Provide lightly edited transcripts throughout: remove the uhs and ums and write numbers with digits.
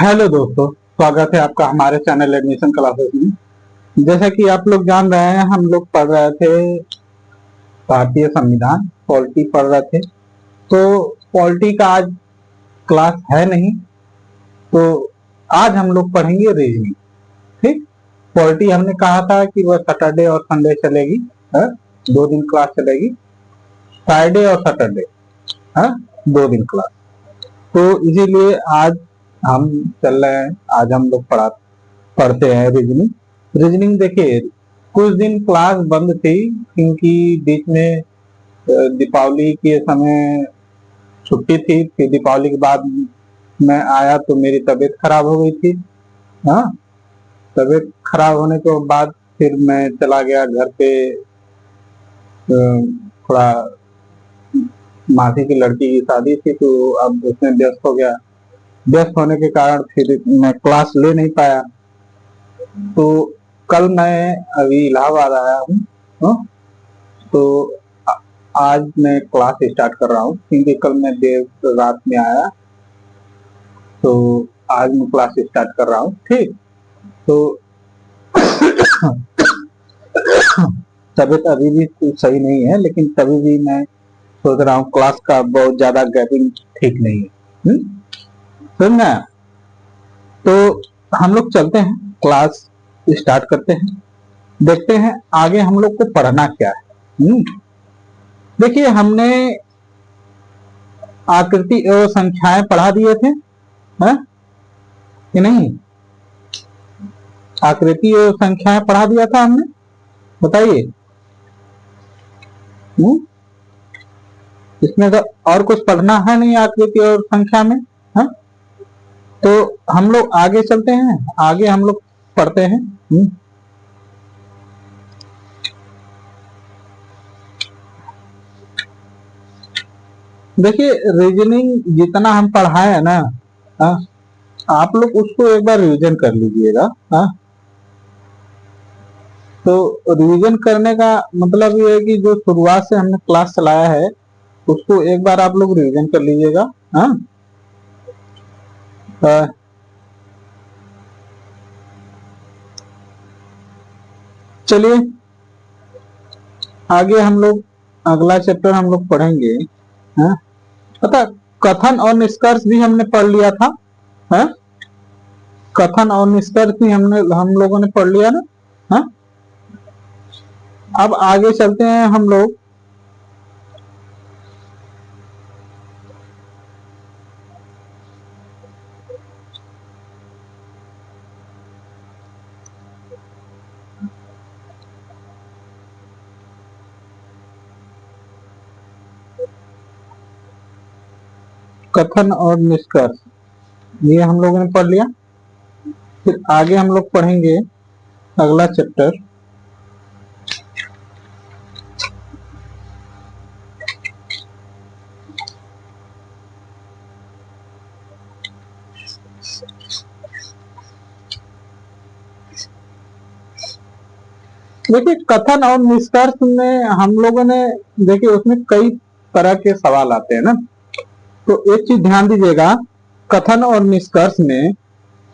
Hello दोस्तों, स्वागत है आपका हमारे चैनल एडमिशन क्लासेस में। जैसा कि आप लोग जान रहे हैं, हम लोग पढ़ रहे थे भारतीय संविधान, पॉलिटी पढ़ रहे थे। तो पॉलिटी का आज क्लास है नहीं, तो आज हम लोग पढ़ेंगे रीजनिंग। ठीक, पॉलिटी हमने कहा था कि वह सैटरडे और संडे चलेगी, है? 2 दिन क्लास चलेगी, फ्राइडे और सैटरडे, है? 2 दिन क्लास। तो इसीलिए आज हम चल रहे हैं, आज हम लोग पढ़ते हैं रीजनिंग। रीजनिंग देखिए, कुछ दिन क्लास बंद थी क्योंकि बीच में दीपावली के समय छुट्टी थी। फिर दीपावली के बाद मैं आया तो मेरी तबीयत खराब हो गई थी। हाँ, तबीयत खराब होने के बाद फिर मैं चला गया घर पे, थोड़ा मासी की लड़की की शादी थी, तो अब उसमें व्यस्त हो गया। व्यस्त होने के कारण फिर मैं क्लास ले नहीं पाया। तो कल मैं अभी इलाहाबाद आया हूँ। हाँ? तो आज मैं क्लास स्टार्ट कर रहा हूँ क्योंकि कल मैं देर रात में आया, तो आज मैं क्लास स्टार्ट कर रहा हूँ। ठीक, तो तबीयत अभी भी सही नहीं है, लेकिन तभी भी मैं सोच रहा हूँ क्लास का बहुत ज्यादा गैपिंग ठीक नहीं है। समझना? तो हम लोग चलते हैं, क्लास स्टार्ट करते हैं, देखते हैं आगे हम लोग को पढ़ना क्या है। देखिए, हमने आकृति एवं संख्याएं पढ़ा दिए थे, है कि नहीं? आकृति एवं संख्याएं पढ़ा दिया था हमने, बताइए। इसमें तो और कुछ पढ़ना है नहीं आकृति और संख्या में, है? तो हम लोग आगे चलते हैं, आगे हम लोग पढ़ते हैं। देखिए, रीजनिंग जितना हम पढ़ाए है ना, आप लोग उसको एक बार रिवीजन कर लीजिएगा। तो रिवीजन करने का मतलब ये है कि जो शुरुआत से हमने क्लास चलाया है उसको एक बार आप लोग रिवीजन कर लीजिएगा। चलिए आगे हम लोग अगला चैप्टर हम लोग पढ़ेंगे। पता, कथन और निष्कर्ष भी हमने पढ़ लिया था। है? कथन और निष्कर्ष भी हम लोगों ने पढ़ लिया ना। है? अब आगे चलते हैं हम लोग। कथन और निष्कर्ष ये हम लोगों ने पढ़ लिया। फिर आगे हम लोग पढ़ेंगे अगला चैप्टर, देखिए कथन और निष्कर्ष में हम लोगों ने, देखिए उसमें कई तरह के सवाल आते हैं ना। तो एक चीज ध्यान दीजिएगा, कथन और निष्कर्ष में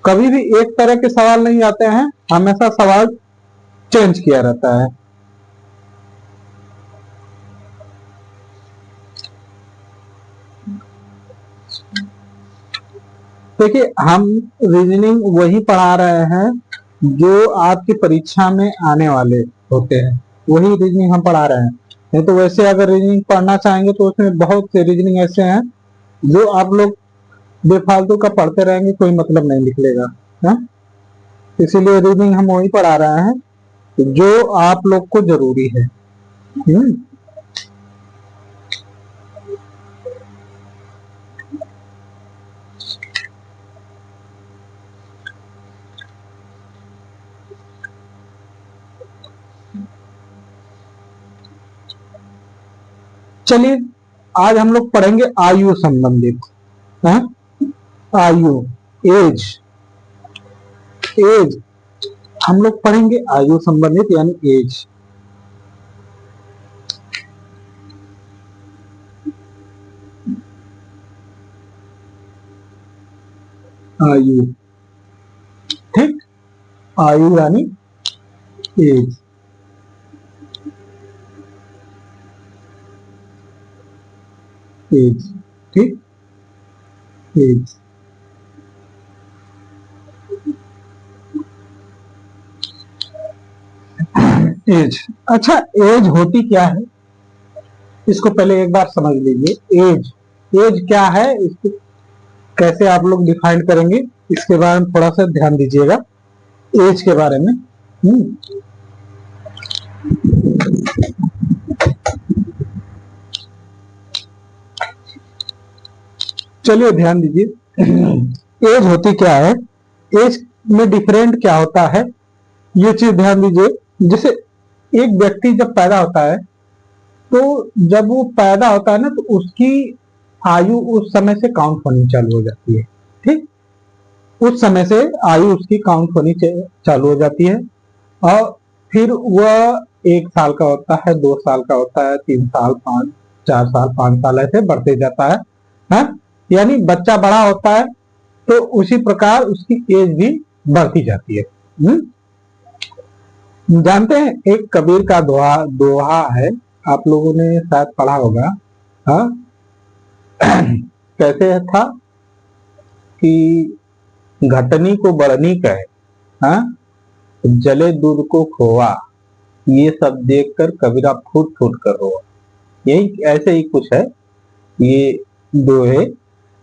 कभी भी एक तरह के सवाल नहीं आते हैं, हमेशा सवाल चेंज किया रहता है। देखिए, हम रीजनिंग वही पढ़ा रहे हैं जो आपकी परीक्षा में आने वाले होते हैं, वही रीजनिंग हम पढ़ा रहे हैं। नहीं तो वैसे अगर रीजनिंग पढ़ना चाहेंगे तो उसमें बहुत से रीजनिंग ऐसे हैं जो आप लोग बेफालतू का पढ़ते रहेंगे, कोई मतलब नहीं निकलेगा। है? इसीलिए रीजनिंग हम वही पढ़ा रहे हैं जो आप लोग को जरूरी है। चलिए आज हम लोग पढ़ेंगे आयु संबंधित। है? आयु, एज, एज हम लोग पढ़ेंगे आयु संबंधित, यानी एज। आयु, ठीक, आयु यानी एज। एज, ठीक, एज। एज, अच्छा, एज होती क्या है इसको पहले एक बार समझ लीजिए। एज, एज क्या है, इसको कैसे आप लोग डिफाइन करेंगे, इसके बारे में थोड़ा सा ध्यान दीजिएगा, एज के बारे में। चलिए ध्यान दीजिए। एज होती क्या है, एज में डिफरेंट क्या होता है, ये चीज ध्यान दीजिए। जैसे एक व्यक्ति जब पैदा होता है, तो जब वो पैदा होता है ना, तो उसकी आयु उस समय से काउंट होनी चालू हो जाती है। ठीक, उस समय से आयु उसकी काउंट होनी चालू हो जाती है। और फिर वह 1 साल का होता है, 2 साल का होता है, 3 साल, 4 साल, 5 साल, ऐसे बढ़ते जाता है। हाँ? यानी बच्चा बड़ा होता है तो उसी प्रकार उसकी एज भी बढ़ती जाती है। जानते हैं एक कबीर का दोहा दोहा है, आप लोगों ने शायद पढ़ा होगा। हाँ? कैसे था कि घटनी को बढ़नी कहे, हाँ, जले दूध को खोआ, ये सब देखकर कबीरा फूट फूट कर रोआ। यही ऐसे ही कुछ है ये दोहे।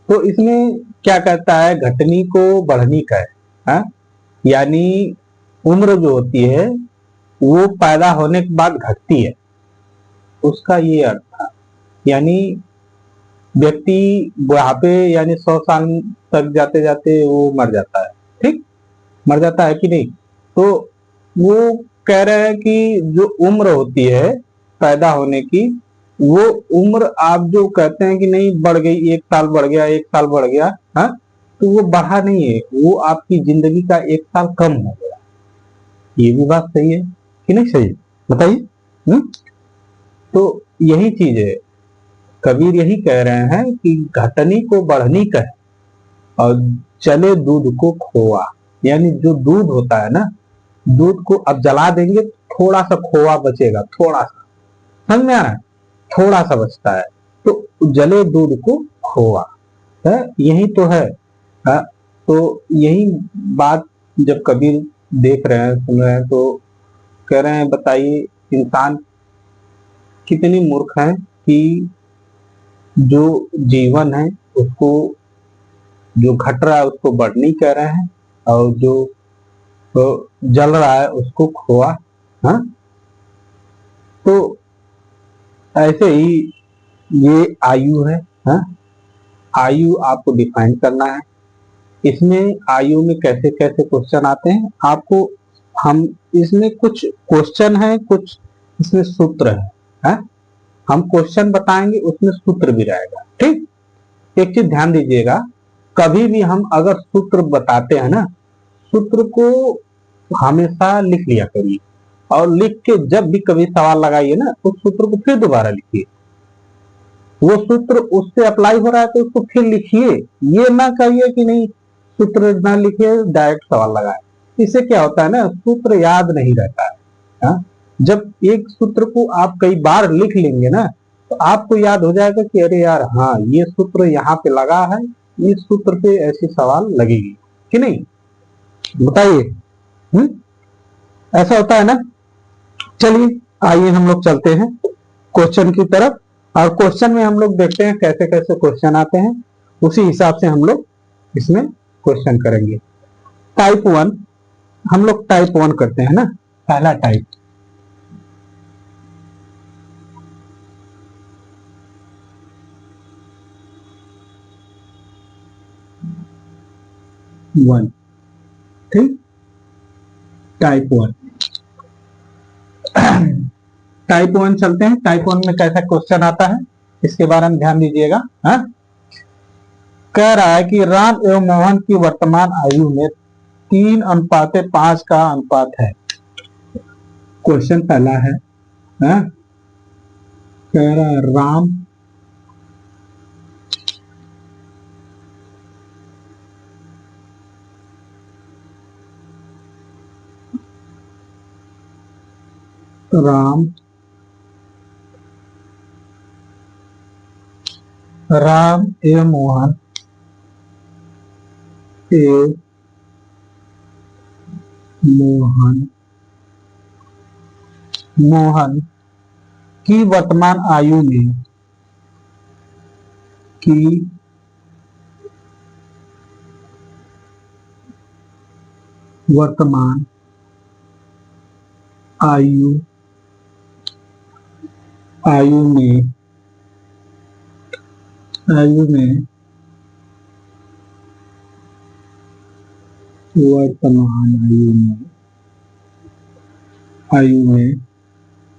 तो इसमें क्या कहता है, घटनी को बढ़नी कहे, हाँ, यानी उम्र जो होती है वो पैदा होने के बाद घटती है, उसका ये अर्थ था। यानी व्यक्ति बुढ़ापे यानी 100 साल तक जाते जाते वो मर जाता है। ठीक, मर जाता है कि नहीं। तो वो कह रहे हैं कि जो उम्र होती है पैदा होने की, वो उम्र आप जो कहते हैं कि नहीं बढ़ गई, 1 साल बढ़ गया, 1 साल बढ़ गया, हाँ, तो वो बढ़ा नहीं है, वो आपकी जिंदगी का 1 साल कम हो गया। ये भी बात सही है कि नहीं सही, बताइए। तो यही चीज है, कबीर यही कह रहे हैं कि घटनी को बढ़नी कहे और चले दूध को खोआ। यानी जो दूध होता है ना, दूध को अब जला देंगे थोड़ा सा खोआ बचेगा, थोड़ा सा, समझ में आ रहा है, थोड़ा सा बचता है, तो जले दूध को खोआ है, यही तो है। हाँ? तो यही बात जब कबीर देख रहे हैं, सुन रहे हैं, तो कह रहे हैं बताइए इंसान कितनी मूर्ख है कि जो जीवन है उसको, जो घट रहा है उसको बढ़नी कह रहे हैं, और जो जल रहा है उसको खोआ। हाँ? तो ऐसे ही ये आयु है। हाँ? आयु आपको डिफाइन करना है। इसमें आयु में कैसे कैसे क्वेश्चन आते हैं आपको, हम इसमें कुछ क्वेश्चन है, कुछ इसमें सूत्र है। हाँ? हम क्वेश्चन बताएंगे उसमें सूत्र भी रहेगा। ठीक, एक चीज ध्यान दीजिएगा, कभी भी हम अगर सूत्र बताते हैं ना, सूत्र को हमेशा लिख लिया करिए, और लिख के जब भी कभी सवाल लगाइए ना, उस सूत्र को फिर दोबारा लिखिए। वो सूत्र उससे अप्लाई हो रहा है तो उसको फिर लिखिए, ये ना कहिए कि नहीं सूत्र ना लिखिए डायरेक्ट सवाल लगाए। इससे क्या होता है ना, सूत्र याद नहीं रहता है। हाँ? जब एक सूत्र को आप कई बार लिख लेंगे ना, तो आपको याद हो जाएगा कि अरे यार हाँ ये सूत्र यहाँ पे लगा है, इस सूत्र पे ऐसी सवाल लगेगी कि नहीं, बताइए। ऐसा होता है ना। चलिए आइए हम लोग चलते हैं क्वेश्चन की तरफ, और क्वेश्चन में हम लोग देखते हैं कैसे कैसे क्वेश्चन आते हैं, उसी हिसाब से हम लोग इसमें क्वेश्चन करेंगे। टाइप 1, हम लोग टाइप 1 करते हैं ना, पहला टाइप। वन, ठीक, टाइप 1। टाइप 1 चलते हैं, टाइप 1 में कैसा क्वेश्चन आता है इसके बारे में ध्यान दीजिएगा। हाँ? कह रहा है कि राम एवं मोहन की वर्तमान आयु में 3:5 का अनुपात है। क्वेश्चन पहला है। हाँ? कह रहा है राम राम राम एवं मोहन एवं मोहन की वर्तमान आयु में की वर्तमान आयु में वर्तमान आयु में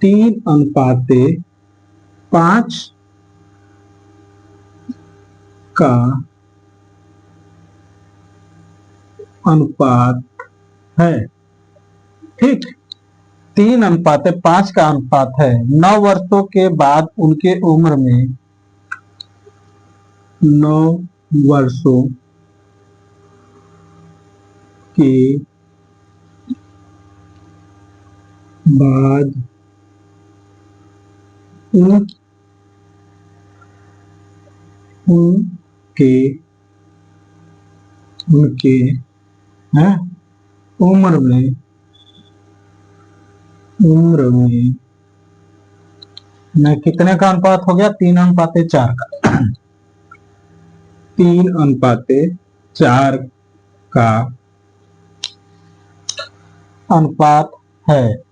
3:5 का अनुपात है। ठीक, 3:5 का अनुपात है। 9 वर्षों के बाद उनके उम्र में 9 वर्षों के बाद उनके उम्र में कितने का अनुपात हो गया? 3:4 का। 3:4 का अनुपात है।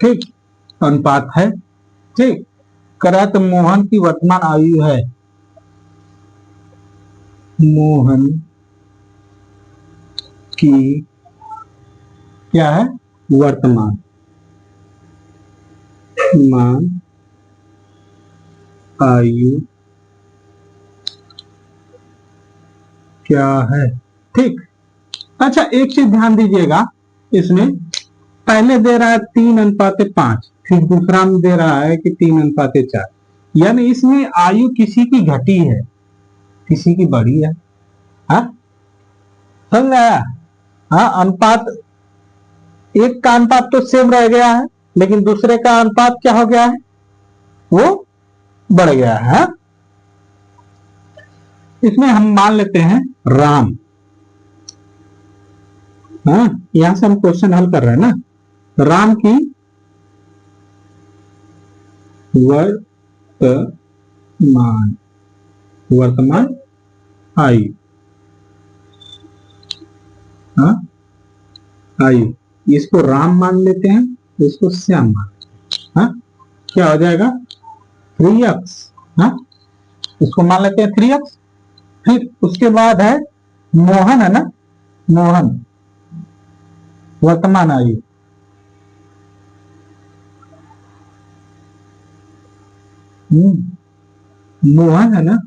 ठीक, अनुपात है। ठीक, करा तो मोहन की वर्तमान आयु है, मोहन की क्या है? वर्तमान आयु क्या है। ठीक, अच्छा एक चीज ध्यान दीजिएगा, इसमें पहले दे रहा है 3:5, फिर दूसरा में दे रहा है कि 3:4, यानी इसमें आयु किसी की घटी है, किसी की बढ़ी है। समझ आया? अनुपात, एक का अनुपात तो सेम रह गया है, लेकिन दूसरे का अनुपात क्या हो गया है? वो बढ़ गया है। इसमें हम मान लेते हैं राम। यहां से हम क्वेश्चन हल कर रहे हैं ना। राम की वर्तमान आयु इसको राम मान लेते हैं, इसको श्याम मान लेते हैं। क्या हो जाएगा? 3x। इसको मान लेते हैं 3x। फिर उसके बाद है मोहन, है ना, मोहन वर्तमान आयु, मोहन है ना,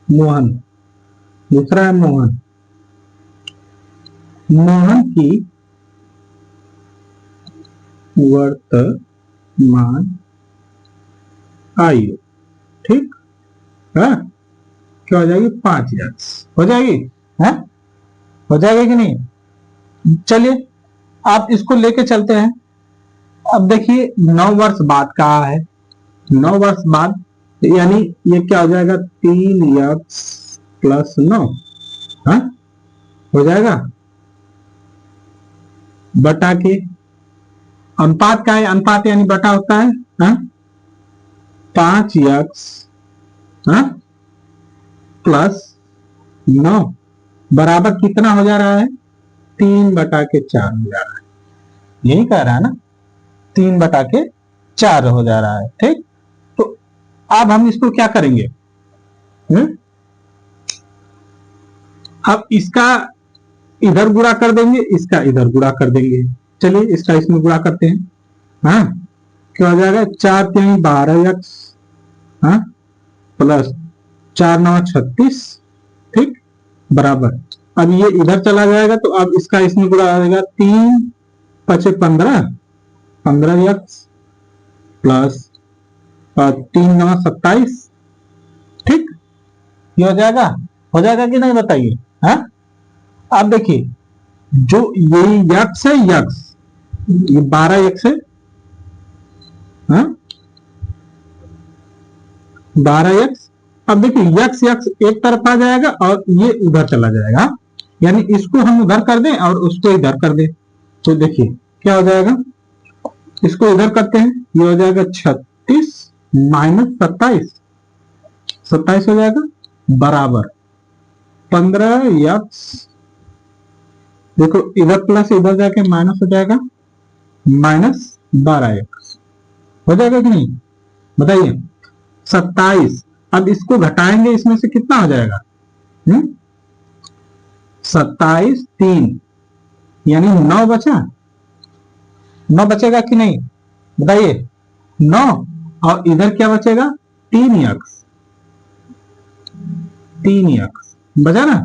मोहन, दूसरा है मोहन की वर्तमान आयु। ठीक है, क्या हो जाएगी? 5x हो जाएगी। है, हो जाएगा कि नहीं? चलिए आप इसको लेके चलते हैं। अब देखिए 9 वर्ष बाद कहा है, 9 वर्ष बाद, यानी ये क्या हो जाएगा? 3x + 9 हो जाएगा, बटा के अनुपात का है, अनुपात यानी बटा होता है। 5x + 9 बराबर कितना हो जा रहा है? 3/4 हो जा रहा है। यही कह रहा है ना, 3/4 हो जा रहा है। ठीक, तो अब हम इसको क्या करेंगे? अब इसका इधर गुणा कर देंगे, इसका इधर गुणा कर देंगे। चलिए इसका इसमें गुणा करते हैं। क्या हो जाएगा? 4 × 12x + 4 × 9 = 36। ठीक, बराबर, अब ये इधर चला जाएगा तो अब इसका इसमें गुणा आ जाएगा। 3 × 5 = 15, 15x + 3 × 9 = 27। ठीक, ये हो जाएगा कि नहीं बताइए? अब देखिए जो ये यक्स है, यक्स, ये 12 यक्स है, 12 यक्स। अब देखिए यक्स यक्स एक तरफ आ जाएगा और ये उधर चला जाएगा, यानी इसको हम उधर कर दें और उसको इधर कर दें, तो देखिए क्या हो जाएगा, इसको इधर करते हैं, ये हो जाएगा 36 माइनस 27, 27 हो जाएगा बराबर 15 यक्स। देखो इधर प्लस इधर जाके माइनस हो जाएगा, माइनस 12 यक्स हो जाएगा कि नहीं, बताइए 27। अब इसको घटाएंगे, इसमें से कितना हो जाएगा, 27 3, यानी 9 बचा, 9 बचेगा कि नहीं बताइए, 9, और इधर क्या बचेगा 3 यक्स, 3 यक्स बचा ना।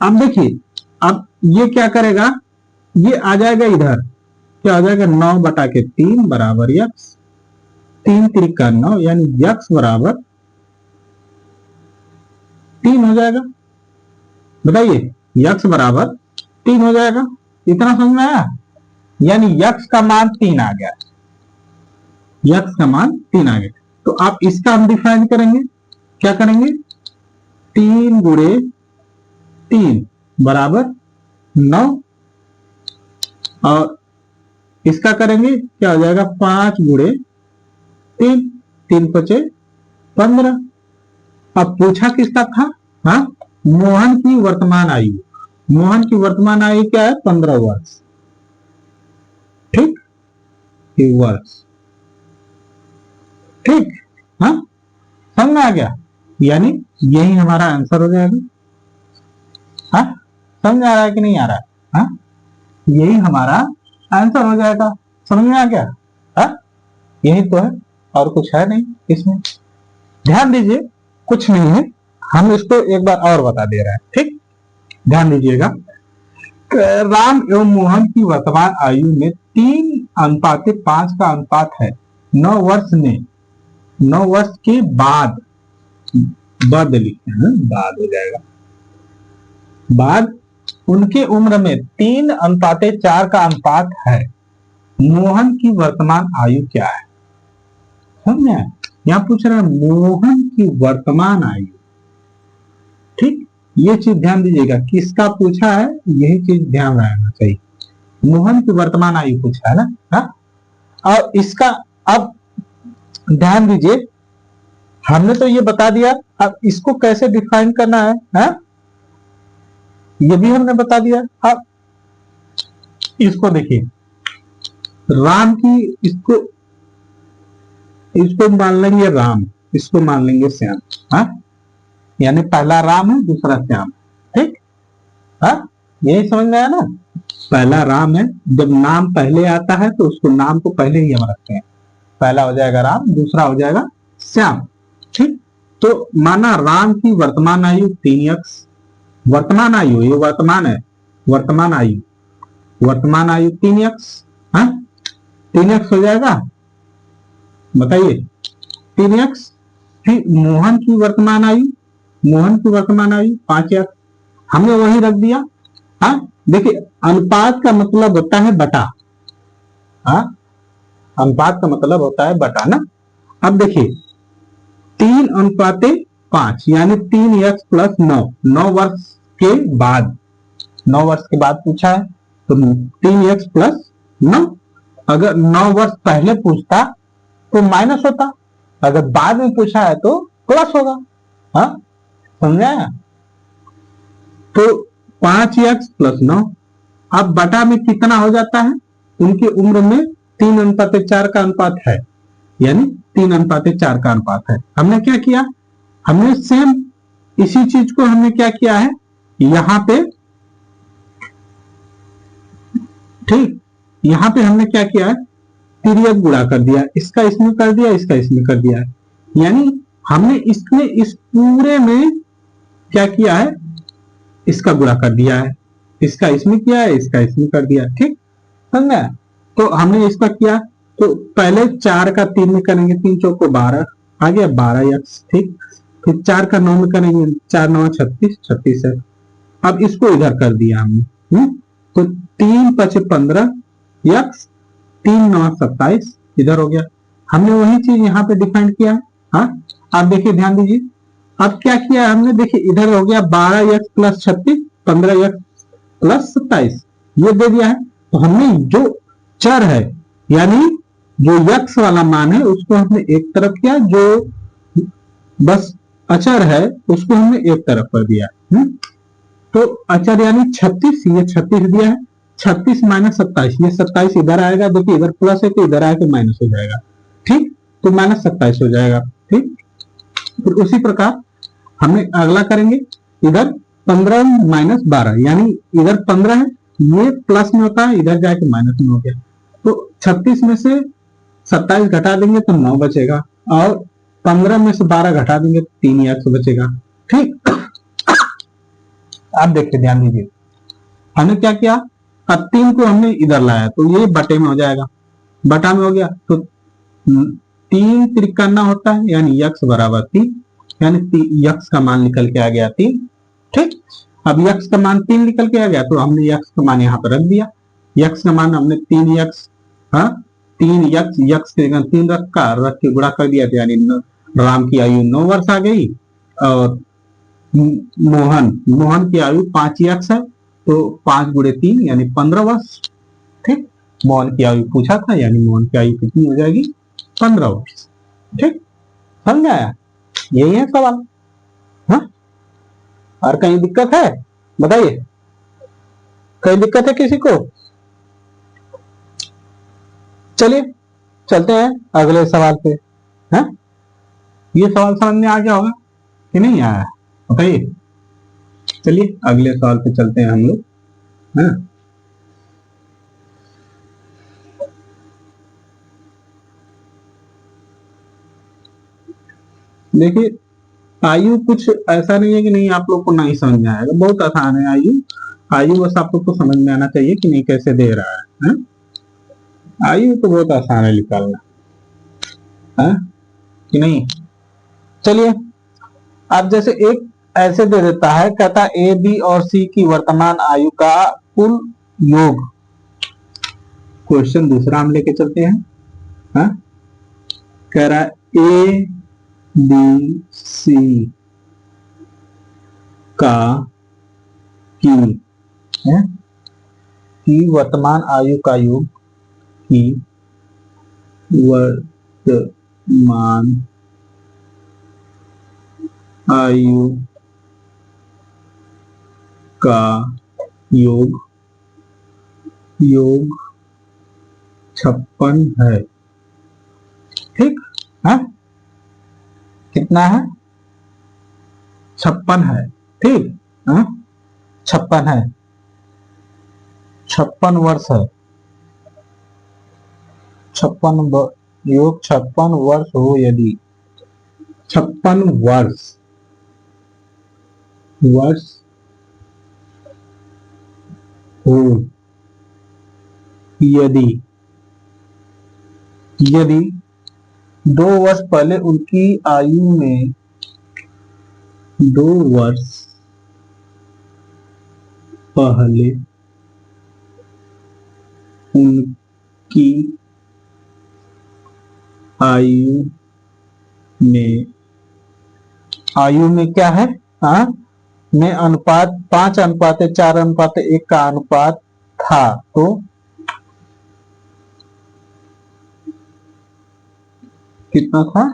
अब देखिए अब ये क्या करेगा, ये आ जाएगा इधर, क्या आ जाएगा 9 बटा के 3 बराबर यक्स, 3 त्रिका 9, यानी यक्स बराबर 3 हो जाएगा, बताइए यक्स बराबर 3 हो जाएगा। इतना समझ में आया, यानी यक्स का मान 3 आ गया, यक्स का मान 3 आ गया। तो आप इसका हम डिफाइन करेंगे, क्या करेंगे, 3 गुणे 3 बराबर 9, और इसका करेंगे क्या हो जाएगा 5 गुणे 3, 3 पचे 15। अब पूछा किसका था, हाँ मोहन की वर्तमान आयु, मोहन की वर्तमान आयु क्या है 15 वर्ष, ठीक, वर्ष, ठीक, हाँ समझ में आ गया, यानी यही हमारा आंसर हो जाएगा। हाँ समझ आ रहा है कि नहीं आ रहा है, हाँ यही हमारा आंसर हो जाएगा, समझ में आ गया, हाँ यही तो है, और कुछ है नहीं इसमें। ध्यान दीजिए कुछ नहीं है, हम इसको एक बार और बता दे रहे हैं, ठीक, ध्यान दीजिएगा। राम एवं मोहन की वर्तमान आयु में 3:5 का अनुपात है। 9 वर्ष में, 9 वर्ष के बाद, बाद लिखते हैं, बाद हो जाएगा, बाद उनके उम्र में 3:4 का अनुपात है। मोहन की वर्तमान आयु क्या है, समझे, यहां पूछ रहे हैं मोहन की वर्तमान आयु, ठीक, ये चीज ध्यान दीजिएगा, किसका पूछा है यही चीज ध्यान रहना चाहिए, मोहन की वर्तमान आयु पूछा है ना, हाँ। और इसका अब ध्यान दीजिए, हमने तो ये बता दिया, अब इसको कैसे डिफाइन करना है, हाँ? ये भी हमने बता दिया। अब इसको देखिए, राम की, इसको मान लेंगे राम, इसको मान लेंगे श्याम, हाँ यानी पहला राम है दूसरा श्याम, ठीक, हाँ यही समझ में आया ना, पहला राम है, जब नाम पहले आता है तो उसको नाम को पहले ही हम रखते हैं, पहला हो जाएगा राम, दूसरा हो जाएगा श्याम, ठीक। तो माना राम की वर्तमान आयु 3 यक्स, वर्तमान आयु, ये वर्तमान है, वर्तमान आयु, वर्तमान आयु 3 यक्स, हाँ 3 यक्स हो जाएगा, बताइए 3 यक्स। फिर मोहन की वर्तमान आयु, मोहन की वर्तमान आयु 5 यक्स, हमने वही रख दिया, हाँ देखिए अनुपात का मतलब होता है बटा, हाँ अनुपात का मतलब होता है बटा ना। अब देखिए 3:5 यानी 3 यक्स प्लस 9, 9 वर्ष के बाद, 9 वर्ष के बाद पूछा है तो 3 यक्स प्लस 9, अगर 9 वर्ष पहले पूछता तो माइनस होता, अगर बाद में पूछा है तो प्लस होगा, हाँ समझा। तो 5 यक्स प्लस 9, अब बटा में कितना हो जाता है, उनकी उम्र में 3:4 का अनुपात है, यानी 3:4 का अनुपात है। हमने क्या किया, हमने सेम इसी चीज को हमने क्या किया है, यहां पे, ठीक, यहां पे हमने क्या किया है, तिर्यक गुणा कर दिया, इसका इसमें कर दिया, इसका इसमें कर दिया, यानी हमने इसमें इस पूरे में क्या किया है, इसका गुणा कर दिया है, इसका इसमें किया है, इसका इसमें कर दिया, ठीक समझा। तो हमने इसका किया, तो पहले 4 का 3 में करेंगे, 3 चौको 12 आ गया 12 यक्स, ठीक, फिर 4 का 9 में करेंगे, 4 9 36, 36 है, अब इसको इधर कर दिया हमने। तो 3×5 = 15, यक्स 3×9 = 27, इधर हो गया। हमने वही चीज यहाँ पे डिफाइन किया। हाँ, आप देखिए, ध्यान दीजिए। अब क्या किया हमने, देखिए इधर हो गया 12x+36, 15x+27, ये दे दिया है। तो हमने जो चर है, यानी जो यक्स वाला मान है, उसको हमने एक तरफ किया, जो बस अचर है उसको हमने एक तरफ कर दिया। तो अचर यानी 36, ये 36 दिया है। 36 - 27, ये 27 इधर आएगा। देखिए इधर प्लस है तो इधर आके माइनस हो जाएगा। ठीक, तो -27 हो जाएगा। ठीक, फिर उसी प्रकार हमने अगला करेंगे। इधर 15 - 12, यानी इधर 15 है, ये प्लस में होता है, इधर जाके माइनस में हो गया। तो 36 में से 27 घटा देंगे तो 9 बचेगा, और 15 में से 12 घटा देंगे तो 3 यक्स बचेगा। ठीक, आप देखिए, ध्यान दीजिए, हमने क्या किया, अब 3 को हमने इधर लाया तो ये बटे में हो जाएगा, बटा में हो गया। तो 3 त्रिकन्ना होता है, यानी यक्स बराबर 3, यानी यक्स का मान निकल के आ गया 3। ठीक, अब यक्स का मान 3 निकल के आ गया, तो हमने यक्स का मान यहाँ पर रख दिया। यक्स का मान हमने 3 यक्स, हाँ 3 यक्स, यक्स के जगह 3 रख के गुणा कर दिया, यानी राम की आयु 9 वर्ष आ गई। और मोहन की आयु 5 यक्स है, तो 5 × 3 यानी 15 वर्ष। ठीक, मोहन की आयु पूछा था, यानी मोहन की आयु कितनी हो जाएगी, 15 वर्ष। ठीक, समझ आया, यही है सवाल। हाँ, और कहीं दिक्कत है बताइए, कहीं दिक्कत है किसी को? चलिए चलते हैं अगले सवाल पे। हाँ, ये सवाल समझ में आ गया होगा कि नहीं आया, बताइए। चलिए अगले सवाल पे चलते हैं हम लोग। हाँ, देखिए, आयु कुछ ऐसा नहीं है कि नहीं आप लोग को नहीं समझ में आएगा, बहुत आसान है आयु। आयु बस आप लोग को समझ में आना चाहिए कि नहीं कैसे दे रहा है। आयु तो बहुत आसान है निकालना, है कि नहीं। चलिए, अब जैसे एक ऐसे दे देता है, कहता ए बी और सी की वर्तमान आयु का कुल योग। क्वेश्चन दूसरा हम लेके चलते हैं। हाँ, कह रहा है ए बी सी का की है कि वर्तमान आयु का योग, की वर्तमान आयु का योग 56 है। ठीक है, कितना है, 56 है। ठीक है, 56 है, 56 वर्ष है। 56 योग 56 वर्ष हो, यदि 56 वर्ष हो, यदि 2 वर्ष पहले उनकी आयु में 2 वर्ष पहले उनकी आयु में क्या है, हाँ में अनुपात 5:4:1 का अनुपात था, तो कितना था,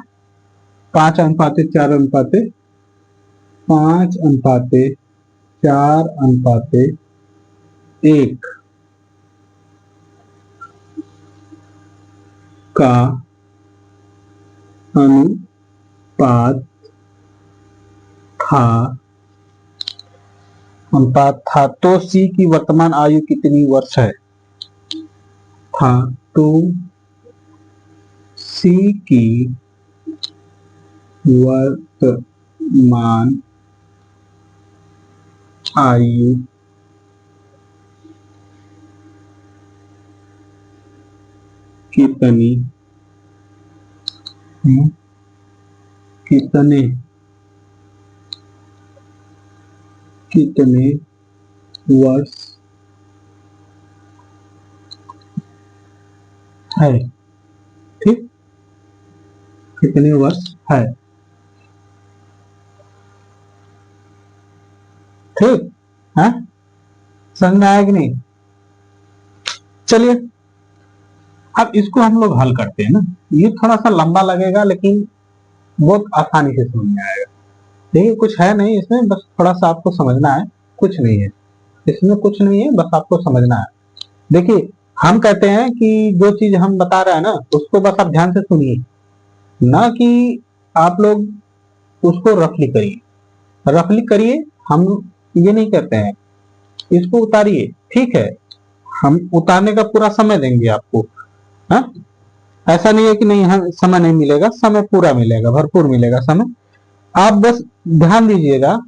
5:4:1 का अनुपात था। तो सी की वर्तमान आयु कितनी वर्ष है, था तो सी की वर्तमान आयु कितने वर्ष है। ठीक, कितने वर्ष है। ठीक है, समझ में आया कि नहीं। चलिए अब इसको हम लोग हल करते हैं ना। ये थोड़ा सा लंबा लगेगा लेकिन बहुत आसानी से समझ में आएगा। देखिए कुछ है नहीं इसमें, बस थोड़ा सा आपको समझना है। कुछ नहीं है इसमें, कुछ नहीं है, बस आपको समझना है। देखिए हम कहते हैं कि जो चीज हम बता रहे हैं ना उसको बस आप ध्यान से सुनिए, ना कि आप लोग उसको रफली करिए। रफली करिए, हम ये नहीं कहते हैं। इसको उतारिए, ठीक है, हम उतारने का पूरा समय देंगे आपको। हाँ, ऐसा नहीं है कि नहीं, हम समय नहीं मिलेगा, समय पूरा मिलेगा, भरपूर मिलेगा समय। आप बस ध्यान दीजिएगा,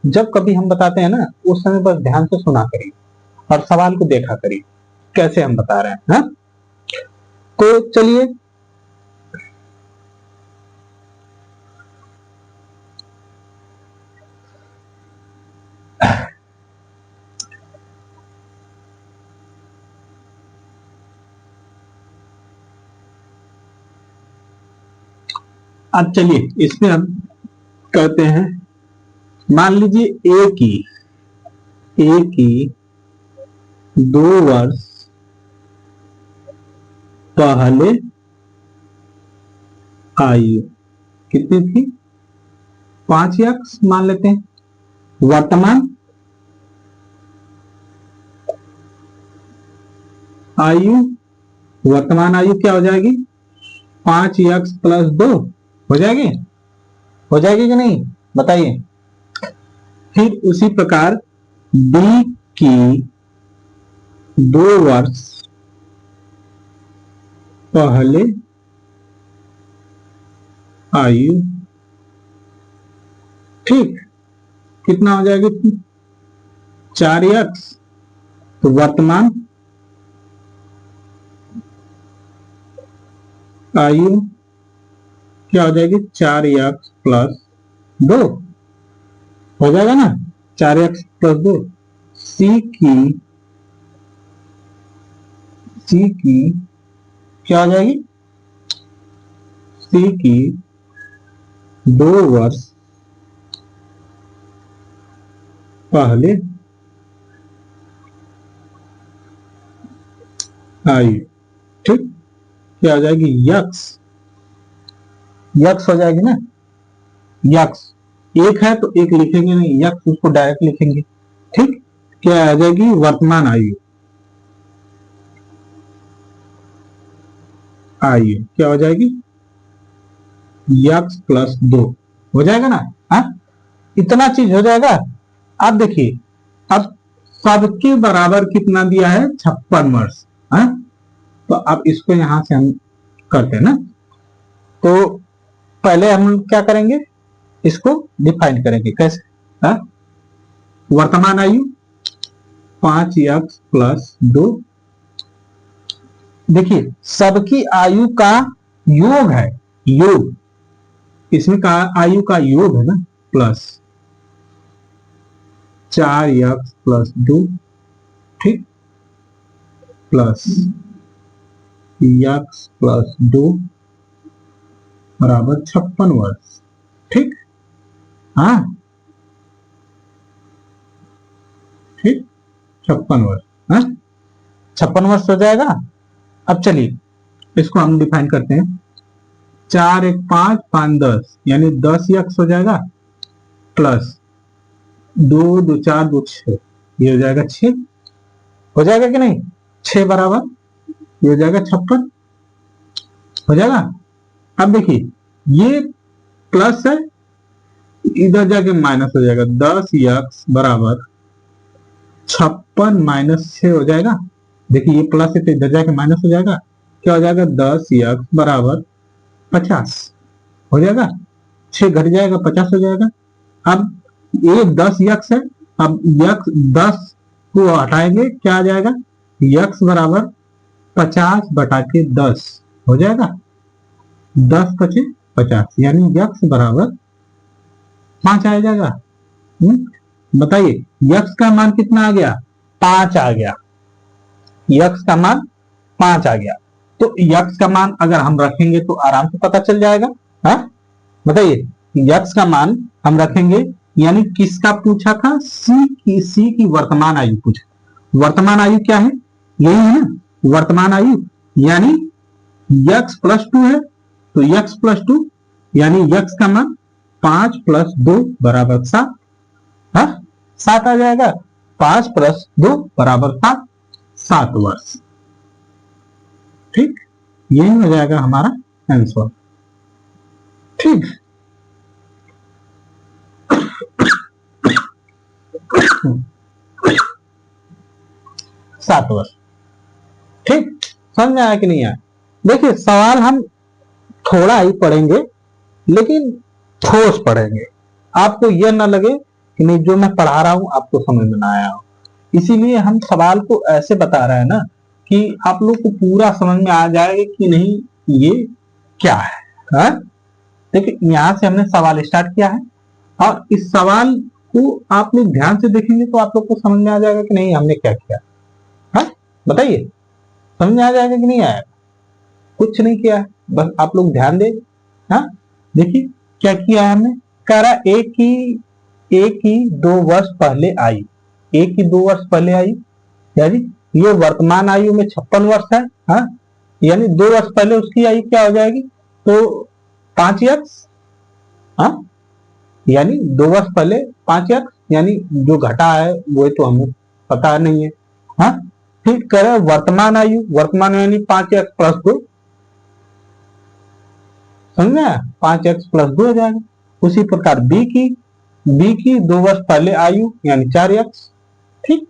जब कभी हम बताते हैं ना उस समय बस ध्यान से सुना करिए और सवाल को देखा करिए कैसे हम बता रहे हैं। हाँ? तो चलिए अब चलिए इसमें हम कहते हैं, मान लीजिए ए की 2 वर्ष पहले आयु कितनी थी, 5 मान लेते हैं। वर्तमान आयु क्या हो जाएगी, 5x+2 हो जाएगी। हो जाएगी कि नहीं बताइए। फिर उसी प्रकार बी की 2 वर्ष पहले आयु, ठीक, कितना हो जाएगा, 4x। तो वर्तमान आयु क्या हो जाएगी, 4x+2 हो जाएगा ना, 4x+2। सी की क्या हो जाएगी, सी की 2 वर्ष पहले आयु, ठीक, क्या हो जाएगी, यक्स हो जाएगी ना। यक्स एक है तो एक लिखेंगे नहीं, यक्स उसको डायरेक्ट लिखेंगे। ठीक, क्या आ जाएगी, वर्तमान आयु क्या हो जाएगी, x+2 हो जाएगा ना। हा? इतना चीज हो जाएगा। अब देखिए, अब सबके बराबर कितना दिया है, 56 वर्ष। हा? तो अब इसको यहां से हम करते हैं ना, तो पहले हम क्या करेंगे, इसको डिफाइन करेंगे कैसे। हा? वर्तमान आयु 5x+2, देखिए सबकी आयु का योग है, योग, इसमें का आयु का योग है ना, प्लस 4x+2, ठीक, प्लस x+2 बराबर 56 वर्ष। ठीक, हाँ, ठीक, 56 वर्ष। हाँ, 56 वर्ष हो जाएगा। अब चलिए इसको हम डिफाइन करते हैं, 4 1 5 5 10 यानी 10x हो जाएगा, प्लस 2 2 4 2 6, ये हो जाएगा 6। हो जाएगा कि नहीं, 6 बराबर ये हो जाएगा 56, हो जाएगा। अब देखिए ये प्लस है, इधर जाके माइनस हो जाएगा, 10x बराबर 56 - 6 हो जाएगा। देखिए ये प्लस है तो इधर जाके माइनस हो जाएगा, क्या हो जाएगा, 10x बराबर 50 हो जाएगा, 6 घट जाएगा 50 हो जाएगा। अब ये 10x है, अब x 10 को हटाएंगे, क्या आ जाएगा, x बराबर 50/10 हो जाएगा, 10 × 5 = 50 यानी x बराबर 5 आ जाएगा। बताइए x का मान कितना आ गया, 5 आ गया, यक्स का मान 5 आ गया। तो यक्स का मान अगर हम रखेंगे तो आराम से पता चल जाएगा। हाँ बताइए, यक्स का मान हम रखेंगे, यानी किसका पूछा था, सी की वर्तमान आयु पूछा। वर्तमान आयु क्या है, यही है ना वर्तमान आयु, यानी यक्स प्लस 2 है, तो यक्स प्लस 2 यानी यक्स का मान 5 प्लस 2 बराबर 7। हाँ 7 आ जाएगा, 5 प्लस 2 बराबर 7, 7 वर्ष। ठीक, यही हो जाएगा हमारा आंसर। ठीक, 7 वर्ष। ठीक, समझ में आया कि नहीं आया। देखिए सवाल हम थोड़ा ही पढ़ेंगे, लेकिन ठोस पढ़ेंगे, आपको यह ना लगे कि नहीं जो मैं पढ़ा रहा हूं आपको समझ में ना आया हो। इसीलिए हम सवाल को ऐसे बता रहे हैं ना कि आप लोग को पूरा समझ में आ जाएगा कि नहीं ये क्या है। हाँ? देखिए यहां से हमने सवाल स्टार्ट किया है, और इस सवाल को आप लोग ध्यान से देखेंगे तो आप लोग को समझ में आ जाएगा कि नहीं हमने क्या किया। हाँ बताइए, समझ में आ जाएगा कि नहीं आया। कुछ नहीं किया है, बस आप लोग ध्यान दें। हाँ देखिए क्या किया है हमने, कह रहा एक ही 2 वर्ष पहले आई, एक ही 2 वर्ष पहले आई, यानी ये वर्तमान आयु में 56 वर्ष है। हाँ यानी 2 वर्ष पहले उसकी आयु क्या हो जाएगी, तो 5 यक्स। हाँ यानी 2 वर्ष पहले 5 यक्स, यानी जो घटा है वो तो हमें पता नहीं है। हाँ फिर कह रहे वर्तमान आयु, वर्तमान यानी 5 यक्स प्लस 2, समझ में आया, 5 यक्स प्लस 2 हो जाएगा। उसी प्रकार बी की 2 वर्ष पहले आयु यानी 4 यक्स। ठीक,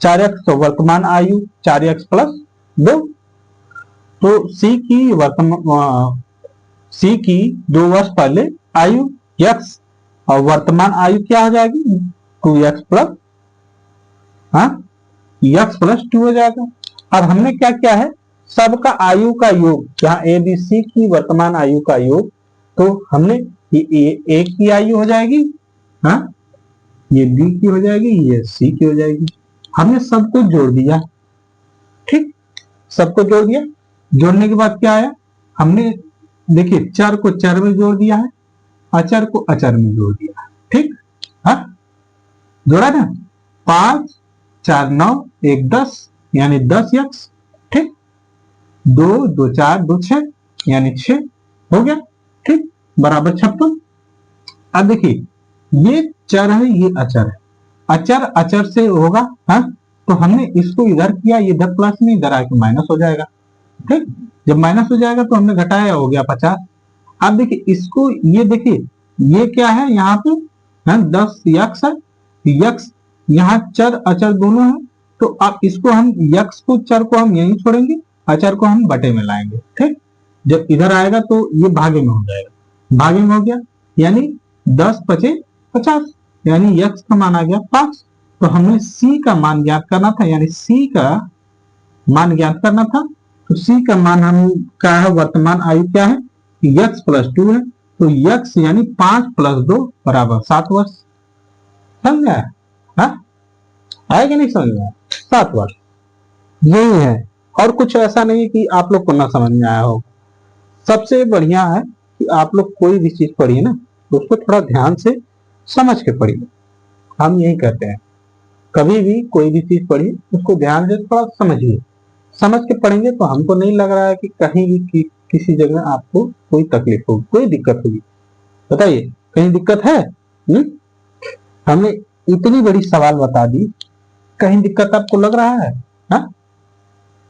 4 यक्स तो वर्तमान आयु 4 यक्स प्लस 2, तो सी की 2 वर्ष पहले आयु यक्स, और वर्तमान आयु क्या हो जाएगी 2 यक्स प्लस, हाँ यक्स प्लस 2 हो जाएगा। अब हमने क्या किया है, सबका आयु का योग, यहाँ ए बी सी की वर्तमान आयु का योग, तो हमने ये ए की आयु हो जाएगी, हाँ ये बी की हो जाएगी, ये सी की हो जाएगी। हमने सबको जोड़ दिया। ठीक, सबको जोड़ दिया, जोड़ने के बाद क्या आया, हमने देखिए चर को चर में जोड़ दिया है, अचर को अचर में जोड़ दिया है। ठीक, हाँ जोड़ा ना, 5 4 9 1 10 यानी 10 यक्स। ठीक, 2 2 4 2 6 यानी 6 हो गया। ठीक, बराबर 56। अब देखिए ये चर है ये अचर है, अचर अचर से होगा। हाँ तो हमने इसको इधर किया, ये इधर प्लस में, इधर आके माइनस हो जाएगा। ठीक, जब माइनस हो जाएगा तो हमने घटाया, हो गया 50। अब देखिए इसको, ये देखिए ये क्या है यहाँ पे, है 10 यक्स है, यक्स यहाँ चर अचर दोनों है, तो अब इसको हम यक्स को चर को हम यहीं छोड़ेंगे, अचर को हम बटे में लाएंगे। ठीक, जब इधर आएगा तो ये भागे में हो जाएगा, भागे में हो गया, यानी 10 × 5 = 50, यानी यक्स का मान आ गया 5। तो हमें सी का मान ज्ञात करना था, यानी सी का मान ज्ञात करना था, तो सी का मान हम क्या है, वर्तमान आयु क्या है, यक्स प्लस 2 है, तो यक्स यानी 5 + 2 बराबर 7 वर्ष। समझ में आया, हाँ? आया कि नहीं समझ में आया, 7 वर्ष यही है, और कुछ ऐसा नहीं है कि आप लोग को ना समझ में आया हो। सबसे बढ़िया है कि आप लोग कोई भी चीज पढ़िए ना तो उसको थोड़ा ध्यान से समझ के पढ़िए। हम यही करते हैं, कभी भी कोई भी चीज पढ़िए उसको ध्यान से थोड़ा समझिए, समझ के पढ़ेंगे तो हमको नहीं लग रहा है कि कहीं भी किसी जगह आपको कोई तकलीफ होगी, कोई दिक्कत होगी। बताइए कहीं दिक्कत है? हमने इतनी बड़ी सवाल बता दी, कहीं दिक्कत आपको लग रहा है? हा?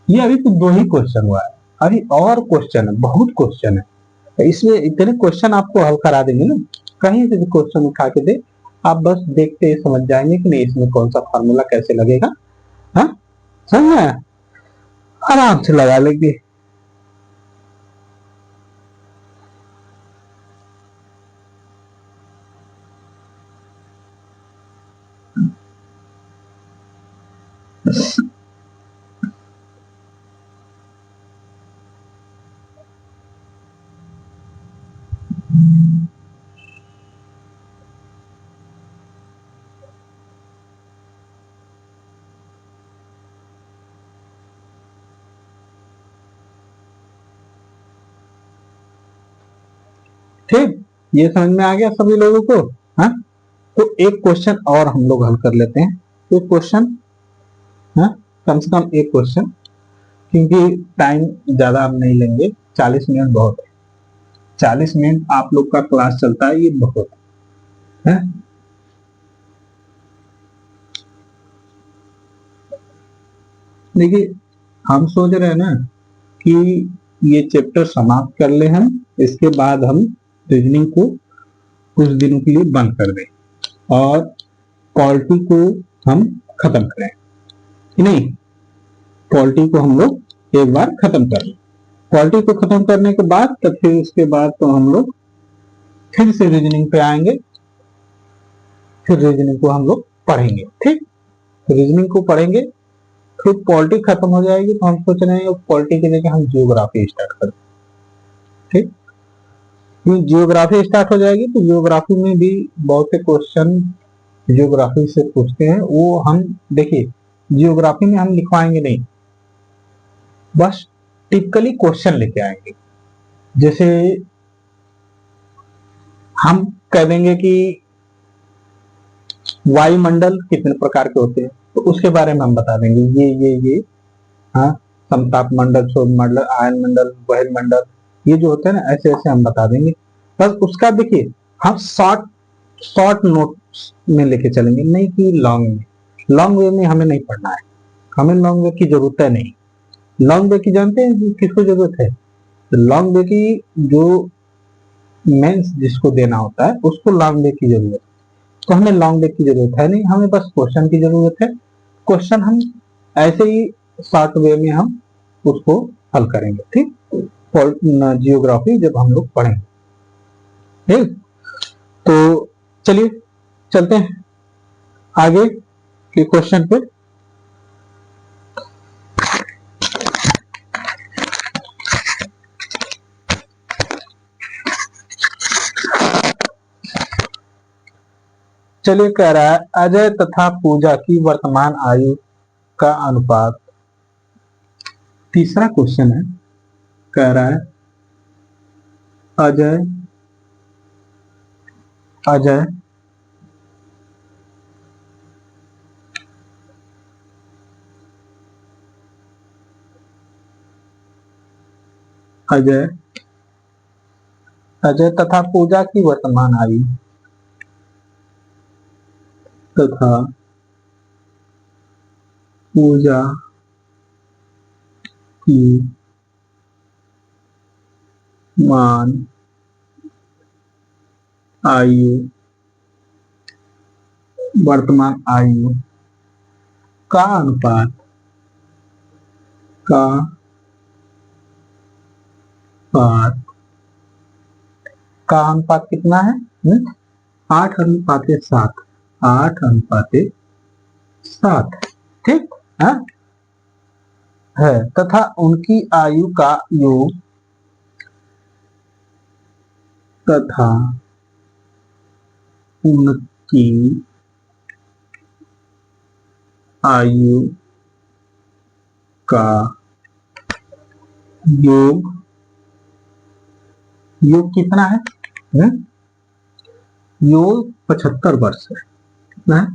ये अभी तो 2 ही क्वेश्चन हुआ है, अभी और क्वेश्चन है, बहुत क्वेश्चन है, इसमें इतने क्वेश्चन आपको हल करा देंगे ना, कहीं से भी क्वेश्चन उठा के दे, आप बस देखते समझ जाएंगे कि नहीं इसमें कौन सा फार्मूला कैसे लगेगा। हाँ समझ में आया? आराम से लगा लेंगे। ठीक, ये समझ में आ गया सभी लोगों को। हाँ, तो एक क्वेश्चन और हम लोग हल कर लेते हैं। एक क्वेश्चन, हाँ, कम से कम एक क्वेश्चन, क्योंकि टाइम ज्यादा हम नहीं लेंगे, 40 मिनट बहुत है। 40 मिनट आप लोग का क्लास चलता है, ये बहुत है। देखिए, हम सोच रहे हैं ना कि ये चैप्टर समाप्त कर ले हम, इसके बाद हम रीजनिंग को कुछ दिनों के लिए बंद कर दें और पॉलिटी को हम खत्म करें, कि नहीं? पॉलिटी को हम लोग एक बार खत्म कर लें। पॉलिटी को खत्म करने के बाद तो फिर उसके बाद तो हम लोग फिर से रीजनिंग पे आएंगे, फिर रीजनिंग को हम लोग पढ़ेंगे। ठीक, रीजनिंग को पढ़ेंगे, फिर पॉलिटी खत्म हो जाएगी तो हम सोच रहे हैं पॉलिटी की जगह हम जियोग्राफी स्टार्ट करें। ठीक, जियोग्राफी स्टार्ट हो जाएगी तो जियोग्राफी में भी बहुत से क्वेश्चन जियोग्राफी से पूछते हैं, वो हम देखिए जियोग्राफी में हम लिखवाएंगे नहीं, बस टिपिकली क्वेश्चन लेके आएंगे। जैसे हम कह देंगे कि वायुमंडल कितने प्रकार के होते हैं, तो उसके बारे में हम बता देंगे ये, हाँ, समताप मंडल, शोध मंडल, आयन मंडल, बहिर्मंडल, ये जो होते हैं ना, ऐसे ऐसे हम बता देंगे। बस उसका देखिए हम शॉर्ट शॉर्ट नोट्स में लेके चलेंगे, नहीं कि लॉन्ग में। लॉन्ग वे में हमें नहीं पढ़ना है, हमें लॉन्ग वे की जरूरत है नहीं। लॉन्ग वे की जानते हैं किसको जरूरत है? तो लॉन्ग वे की जो मेंस जिसको देना होता है उसको लॉन्ग वे की जरूरत है। तो हमें लॉन्ग वे की जरूरत है नहीं, हमें बस क्वेश्चन की जरूरत है। क्वेश्चन हम ऐसे ही शॉर्ट वे में हम उसको हल करेंगे। ठीक, जियोग्राफी जब हम लोग पढ़ेंगे। ठीक, तो चलिए चलते हैं आगे के क्वेश्चन पे। चलिए, कह रहा है अजय तथा पूजा की वर्तमान आयु का अनुपात। तीसरा क्वेश्चन है, कह रहा है अजय अजय अजय अजय तथा पूजा की वर्तमान आयु तथा पूजा की मान आयु वर्तमान आयु का अनुपात का अनुपात का अनुपात कितना है? 8:7। 8:7। ठीक है, तथा उनकी आयु का योग तथा उनकी आयु का योग योग कितना है? योग 75 वर्ष है। कितना है?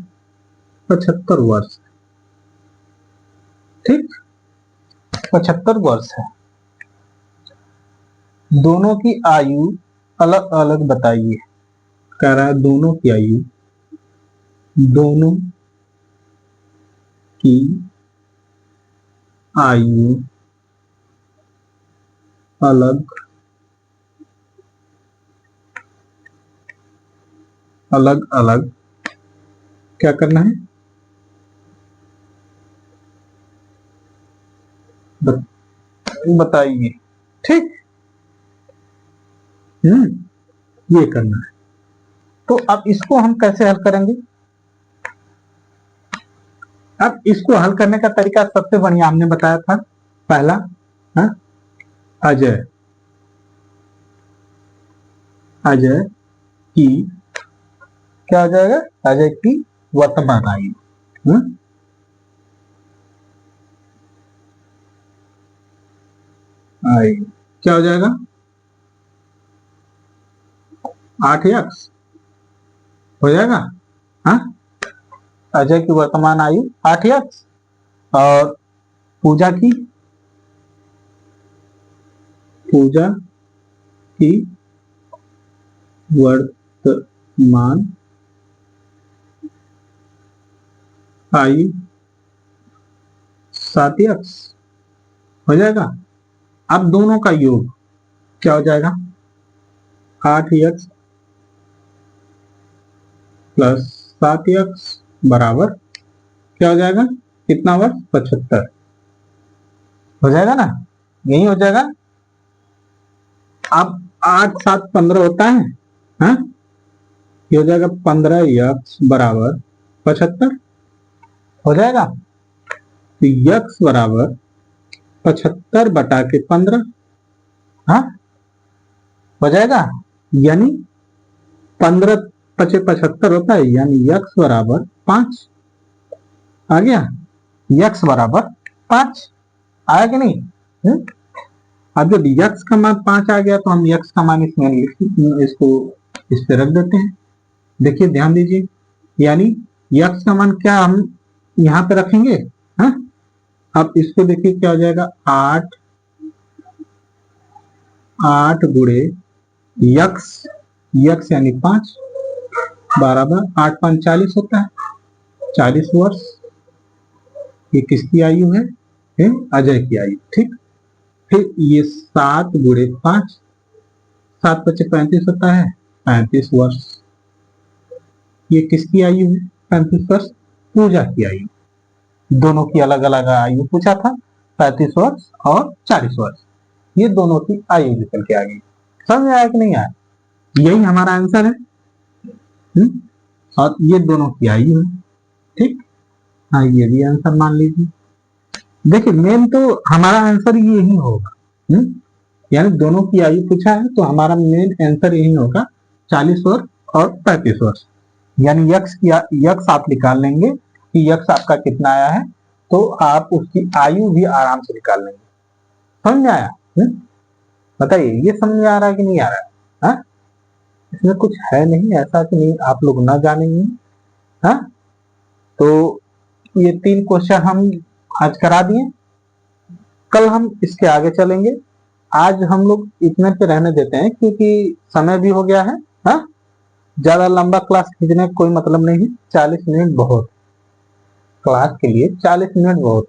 75 वर्ष। ठीक, 75 वर्ष है। दोनों की आयु अलग अलग बताइए। कह रहा है दोनों की आयु अलग अलग अलग क्या करना है? बताइए। ठीक, ये करना है। तो अब इसको हम कैसे हल करेंगे? अब इसको हल करने का तरीका सबसे बढ़िया हमने बताया था। पहला, हाँ, अजय अजय की क्या हो जाएगा? अजय की वर्तमान आयु। आयु क्या हो जाएगा? 8x हो जाएगा। हाँ, अजय की वर्तमान आयु 8x और पूजा की वर्तमान आयु 7x हो जाएगा। अब दोनों का योग क्या हो जाएगा, 8x प्लस 7x बराबर क्या हो जाएगा, कितना वर्ष, 75 हो जाएगा ना, यही हो जाएगा। अब 8 7 15 होता है, हाँ, ये हो जाएगा 15x बराबर 75 हो जाएगा। तो x बराबर 75 बटा के 15, हाँ, हो जाएगा। यानी 15 पचे 75 होता है, यानी x बराबर 5 आ गया। x बराबर 5 आया कि नहीं? अब जब x का मान 5 आ गया तो हम x का मान इसमें इसको इस पे रख देते हैं। देखिए ध्यान दीजिए, यानी x का मान क्या हम यहाँ पे रखेंगे, हाँ। अब इसको देखिए क्या हो जाएगा, 8 गुणे x यानी 5 बराबर 8 5 40 होता है, 40 वर्ष। ये किसकी आयु है, अजय की आयु, ठीक। फिर ये 7 गुणे 5, 7 पचे 35 होता है, 35 वर्ष। ये किसकी आयु है, 35 वर्ष, पूजा की आयु। दोनों की अलग अलग आयु पूछा था, 35 वर्ष और 40 वर्ष। ये दोनों की आयु निकल के आ गई। समझ में आया कि नहीं आया? यही हमारा आंसर है। और ये दोनों की आयु है, ठीक। हाँ, ये भी आंसर मान लीजिए। देखिए मेन तो हमारा आंसर यही होगा, यानी दोनों की आयु पूछा है तो हमारा मेन आंसर यही होगा, 40 वर्ष और 35 वर्ष। यानी यक्स आप निकाल लेंगे कि यक्स आपका कितना आया है, तो आप उसकी आयु भी आराम से निकाल लेंगे। समझ में आया? बताइए, ये समझ में आ रहा है कि नहीं आ रहा है? हाँ, इसमें कुछ है नहीं ऐसा कि नहीं आप लोग ना जानेंगे। हाँ, तो ये 3 क्वेश्चन हम आज करा दिए, कल हम इसके आगे चलेंगे। आज हम लोग इतने पे रहने देते हैं क्योंकि समय भी हो गया है। हाँ, ज्यादा लंबा क्लास खींचने का कोई मतलब नहीं है, 40 मिनट बहुत, क्लास के लिए 40 मिनट बहुत।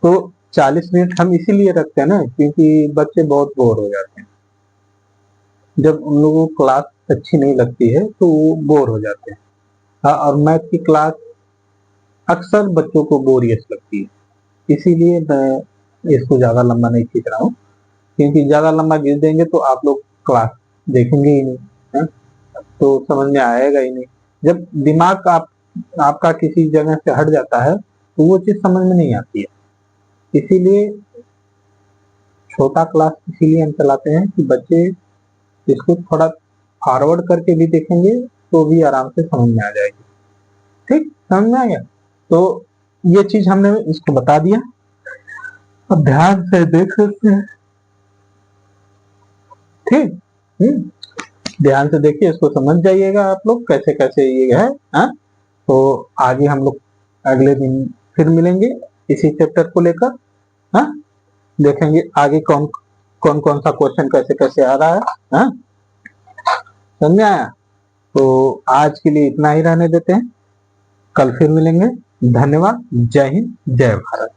तो 40 मिनट हम इसीलिए रखते हैं ना, क्योंकि बच्चे बहुत बोर हो जाते हैं। जब उन लोगों को क्लास अच्छी नहीं लगती है तो वो बोर हो जाते हैं। हाँ, और मैथ की क्लास अक्सर बच्चों को बोरियत लगती है, इसीलिए मैं इसको ज्यादा लंबा नहीं खींच रहा हूँ। क्योंकि ज्यादा लंबा खींच देंगे तो आप लोग क्लास देखेंगे ही नहीं, है? तो समझ में आएगा ही नहीं। जब दिमाग आपका किसी जगह से हट जाता है तो वो चीज समझ में नहीं आती है। इसीलिए छोटा क्लास इसीलिए हम चलाते हैं कि बच्चे इसको थोड़ा फॉरवर्ड करके भी देखेंगे तो भी आराम से समझ में आ जाएगी। ठीक, समझ में आ गया? तो ये चीज हमने इसको बता दिया, अब ध्यान से देख सकते हैं। ठीक, ध्यान से देखिए, इसको समझ जाइएगा आप लोग कैसे कैसे ये है। हाँ, तो आगे हम लोग अगले दिन फिर मिलेंगे इसी चैप्टर को लेकर। हाँ, देखेंगे आगे कौन कौन सा क्वेश्चन कैसे कैसे आ रहा है। हाँ, समझ में आया? तो आज के लिए इतना ही रहने देते हैं, कल फिर मिलेंगे। धन्यवाद। जय हिंद, जय भारत।